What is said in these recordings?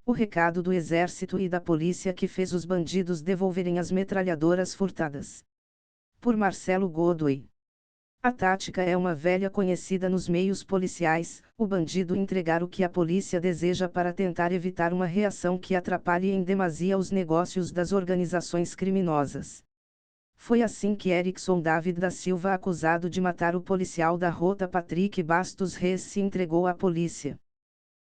O recado do exército e da polícia que fez os bandidos devolverem as metralhadoras furtadas. Por Marcelo Godoy. A tática é uma velha conhecida nos meios policiais: o bandido entregar o que a polícia deseja para tentar evitar uma reação que atrapalhe em demasia os negócios das organizações criminosas. Foi assim que Erickson David da Silva, acusado de matar o policial da Rota Patrick Bastos Reis, se entregou à polícia.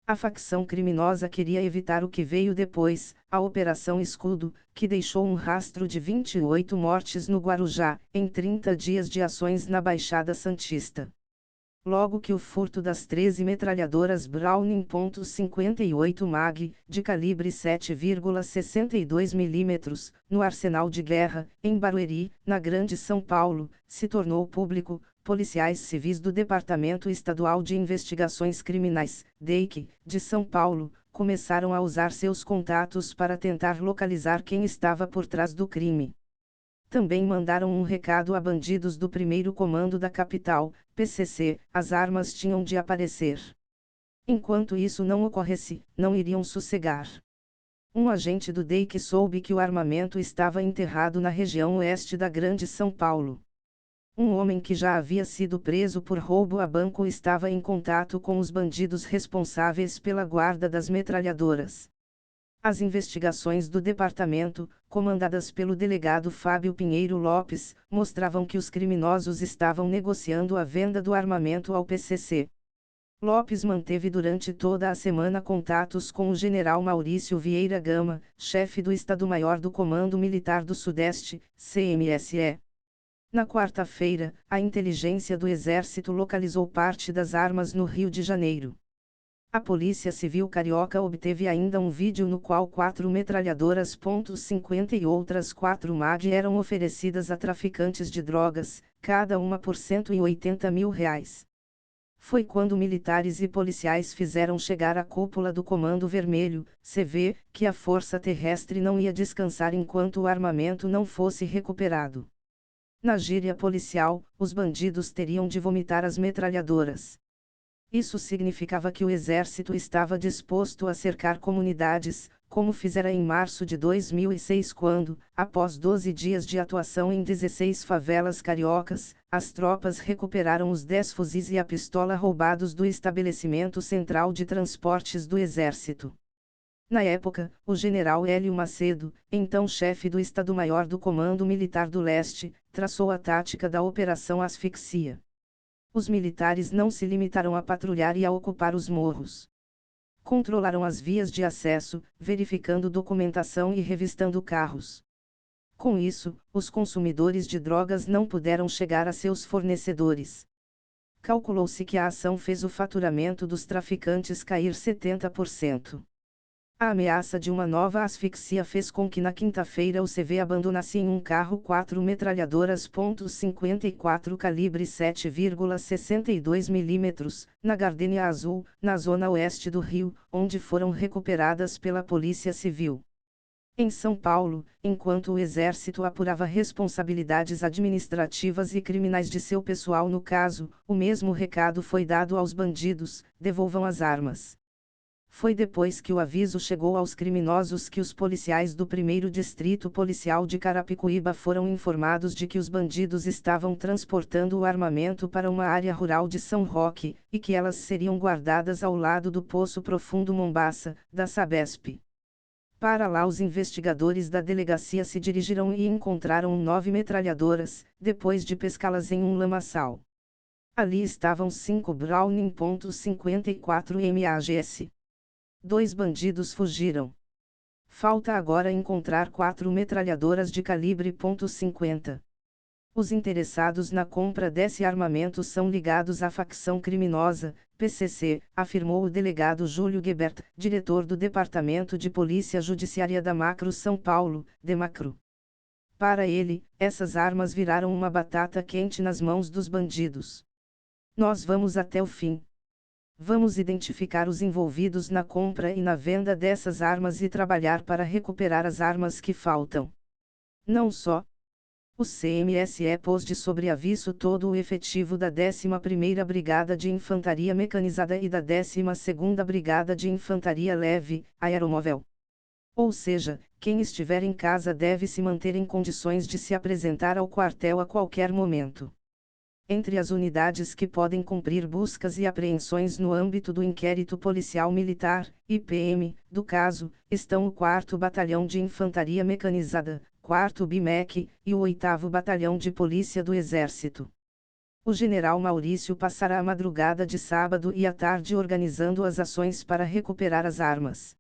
A facção criminosa queria evitar o que veio depois, a Operação Escudo, que deixou um rastro de 28 mortes no Guarujá, em 30 dias de ações na Baixada Santista. Logo que o furto das 13 metralhadoras Browning .58 Mag, de calibre 7,62 mm, no arsenal de guerra, em Barueri, na Grande São Paulo, se tornou público, policiais civis do Departamento Estadual de Investigações Criminais, DEIC, de São Paulo, começaram a usar seus contatos para tentar localizar quem estava por trás do crime. Também mandaram um recado a bandidos do 1º Comando da Capital, PCC: as armas tinham de aparecer. Enquanto isso não ocorresse, não iriam sossegar. Um agente do DEIC soube que o armamento estava enterrado na região oeste da Grande São Paulo. Um homem que já havia sido preso por roubo a banco estava em contato com os bandidos responsáveis pela guarda das metralhadoras. As investigações do departamento, comandadas pelo delegado Fábio Pinheiro Lopes, mostravam que os criminosos estavam negociando a venda do armamento ao PCC. Lopes manteve durante toda a semana contatos com o general Maurício Vieira Gama, chefe do Estado-Maior do Comando Militar do Sudeste, CMSE. Na quarta-feira, a inteligência do Exército localizou parte das armas no Rio de Janeiro. A Polícia Civil Carioca obteve ainda um vídeo no qual 4 metralhadoras .50 e outras 4 MAG eram oferecidas a traficantes de drogas, cada uma por R$180 mil. Foi quando militares e policiais fizeram chegar à cúpula do Comando Vermelho, CV, que a força terrestre não ia descansar enquanto o armamento não fosse recuperado. Na gíria policial, os bandidos teriam de vomitar as metralhadoras. Isso significava que o exército estava disposto a cercar comunidades, como fizera em março de 2006 quando, após 12 dias de atuação em 16 favelas cariocas, as tropas recuperaram os 10 fuzis e a pistola roubados do estabelecimento central de transportes do exército. Na época, o general Hélio Macedo, então chefe do Estado-Maior do Comando Militar do Leste, traçou a tática da Operação Asfixia. Os militares não se limitaram a patrulhar e a ocupar os morros. Controlaram as vias de acesso, verificando documentação e revistando carros. Com isso, os consumidores de drogas não puderam chegar a seus fornecedores. Calculou-se que a ação fez o faturamento dos traficantes cair 70%. A ameaça de uma nova asfixia fez com que na quinta-feira o CV abandonasse em um carro 4 metralhadoras .54 calibre 7,62 mm, na Gardenia Azul, na zona oeste do Rio, onde foram recuperadas pela Polícia Civil. Em São Paulo, enquanto o Exército apurava responsabilidades administrativas e criminais de seu pessoal no caso, o mesmo recado foi dado aos bandidos: devolvam as armas. Foi depois que o aviso chegou aos criminosos que os policiais do 1º Distrito Policial de Carapicuíba foram informados de que os bandidos estavam transportando o armamento para uma área rural de São Roque, e que elas seriam guardadas ao lado do Poço Profundo Mombaça, da Sabesp. Para lá os investigadores da delegacia se dirigiram e encontraram 9 metralhadoras, depois de pescá-las em um lamaçal. Ali estavam 5 Browning .54 MAGS. 2 bandidos fugiram. Falta agora encontrar 4 metralhadoras de calibre .50. Os interessados na compra desse armamento são ligados à facção criminosa, PCC, afirmou o delegado Júlio Gebert, diretor do Departamento de Polícia Judiciária da Macro São Paulo, DEMACRO. Para ele, essas armas viraram uma batata quente nas mãos dos bandidos. Nós vamos até o fim. Vamos identificar os envolvidos na compra e na venda dessas armas e trabalhar para recuperar as armas que faltam. Não só O CMSE pôs de sobreaviso todo o efetivo da 11ª Brigada de Infantaria Mecanizada e da 12ª Brigada de Infantaria Leve, Aeromóvel. Ou seja, quem estiver em casa deve se manter em condições de se apresentar ao quartel a qualquer momento. Entre as unidades que podem cumprir buscas e apreensões no âmbito do Inquérito Policial Militar, IPM, do caso, estão o 4º Batalhão de Infantaria Mecanizada, 4º BIMEC, e o 8º Batalhão de Polícia do Exército. O general Maurício passará a madrugada de sábado e a tarde organizando as ações para recuperar as armas.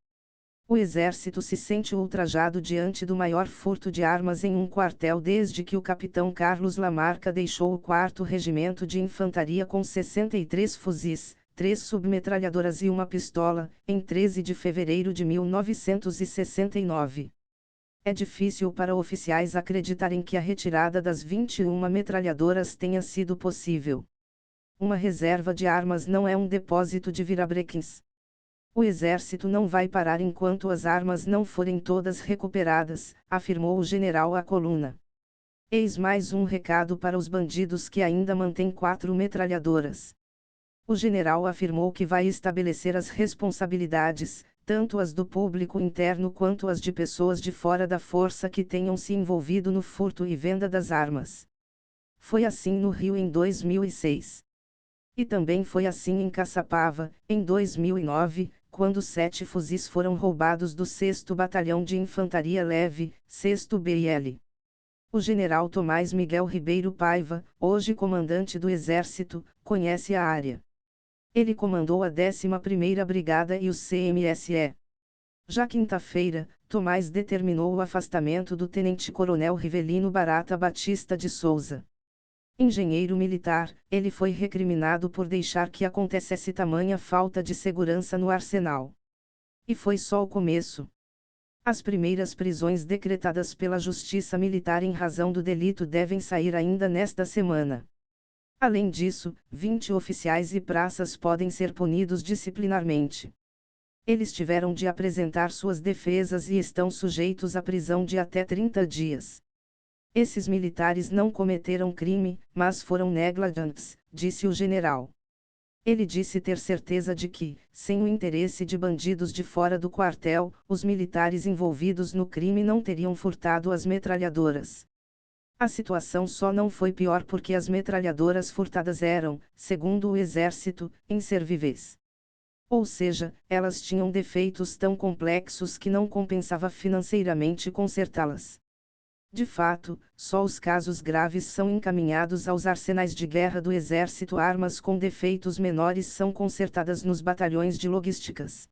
O Exército se sente ultrajado diante do maior furto de armas em um quartel desde que o capitão Carlos Lamarca deixou o 4º Regimento de Infantaria com 63 fuzis, 3 submetralhadoras e uma pistola, em 13 de fevereiro de 1969. É difícil para oficiais acreditarem que a retirada das 21 metralhadoras tenha sido possível. Uma reserva de armas não é um depósito de virabrequins. O Exército não vai parar enquanto as armas não forem todas recuperadas, afirmou o general à coluna. Eis mais um recado para os bandidos que ainda mantêm 4 metralhadoras. O general afirmou que vai estabelecer as responsabilidades, tanto as do público interno quanto as de pessoas de fora da força que tenham se envolvido no furto e venda das armas. Foi assim no Rio em 2006. E também foi assim em Caçapava, em 2009, quando 7 fuzis foram roubados do 6º Batalhão de Infantaria Leve, 6º BIL. O general Tomás Miguel Ribeiro Paiva, hoje comandante do Exército, conhece a área. Ele comandou a 11ª Brigada e o CMSE. Já quinta-feira, Tomás determinou o afastamento do tenente-coronel Rivelino Barata Batista de Souza. Engenheiro militar, ele foi recriminado por deixar que acontecesse tamanha falta de segurança no arsenal. E foi só o começo. As primeiras prisões decretadas pela Justiça Militar em razão do delito devem sair ainda nesta semana. Além disso, 20 oficiais e praças podem ser punidos disciplinarmente. Eles tiveram de apresentar suas defesas e estão sujeitos à prisão de até 30 dias. Esses militares não cometeram crime, mas foram negligentes, disse o general. Ele disse ter certeza de que, sem o interesse de bandidos de fora do quartel, os militares envolvidos no crime não teriam furtado as metralhadoras. A situação só não foi pior porque as metralhadoras furtadas eram, segundo o Exército, inservíveis. Ou seja, elas tinham defeitos tão complexos que não compensava financeiramente consertá-las. De fato, só os casos graves são encaminhados aos arsenais de guerra do Exército. Armas com defeitos menores são consertadas nos batalhões de logísticas.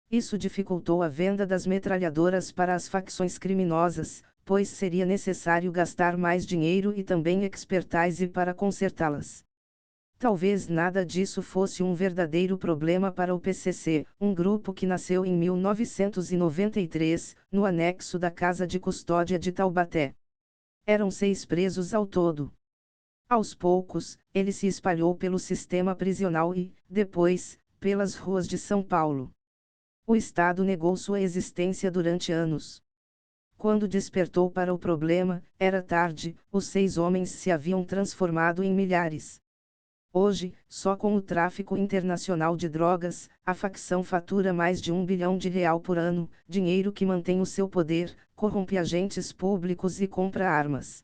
Isso dificultou a venda das metralhadoras para as facções criminosas, pois seria necessário gastar mais dinheiro e também expertise para consertá-las. Talvez nada disso fosse um verdadeiro problema para o PCC, um grupo que nasceu em 1993, no anexo da Casa de Custódia de Taubaté. Eram 6 presos ao todo. Aos poucos, ele se espalhou pelo sistema prisional e, depois, pelas ruas de São Paulo. O Estado negou sua existência durante anos. Quando despertou para o problema, era tarde, os 6 homens se haviam transformado em milhares. Hoje, só com o tráfico internacional de drogas, a facção fatura mais de R$ 1 bilhão por ano, dinheiro que mantém o seu poder, corrompe agentes públicos e compra armas.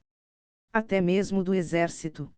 Até mesmo do exército.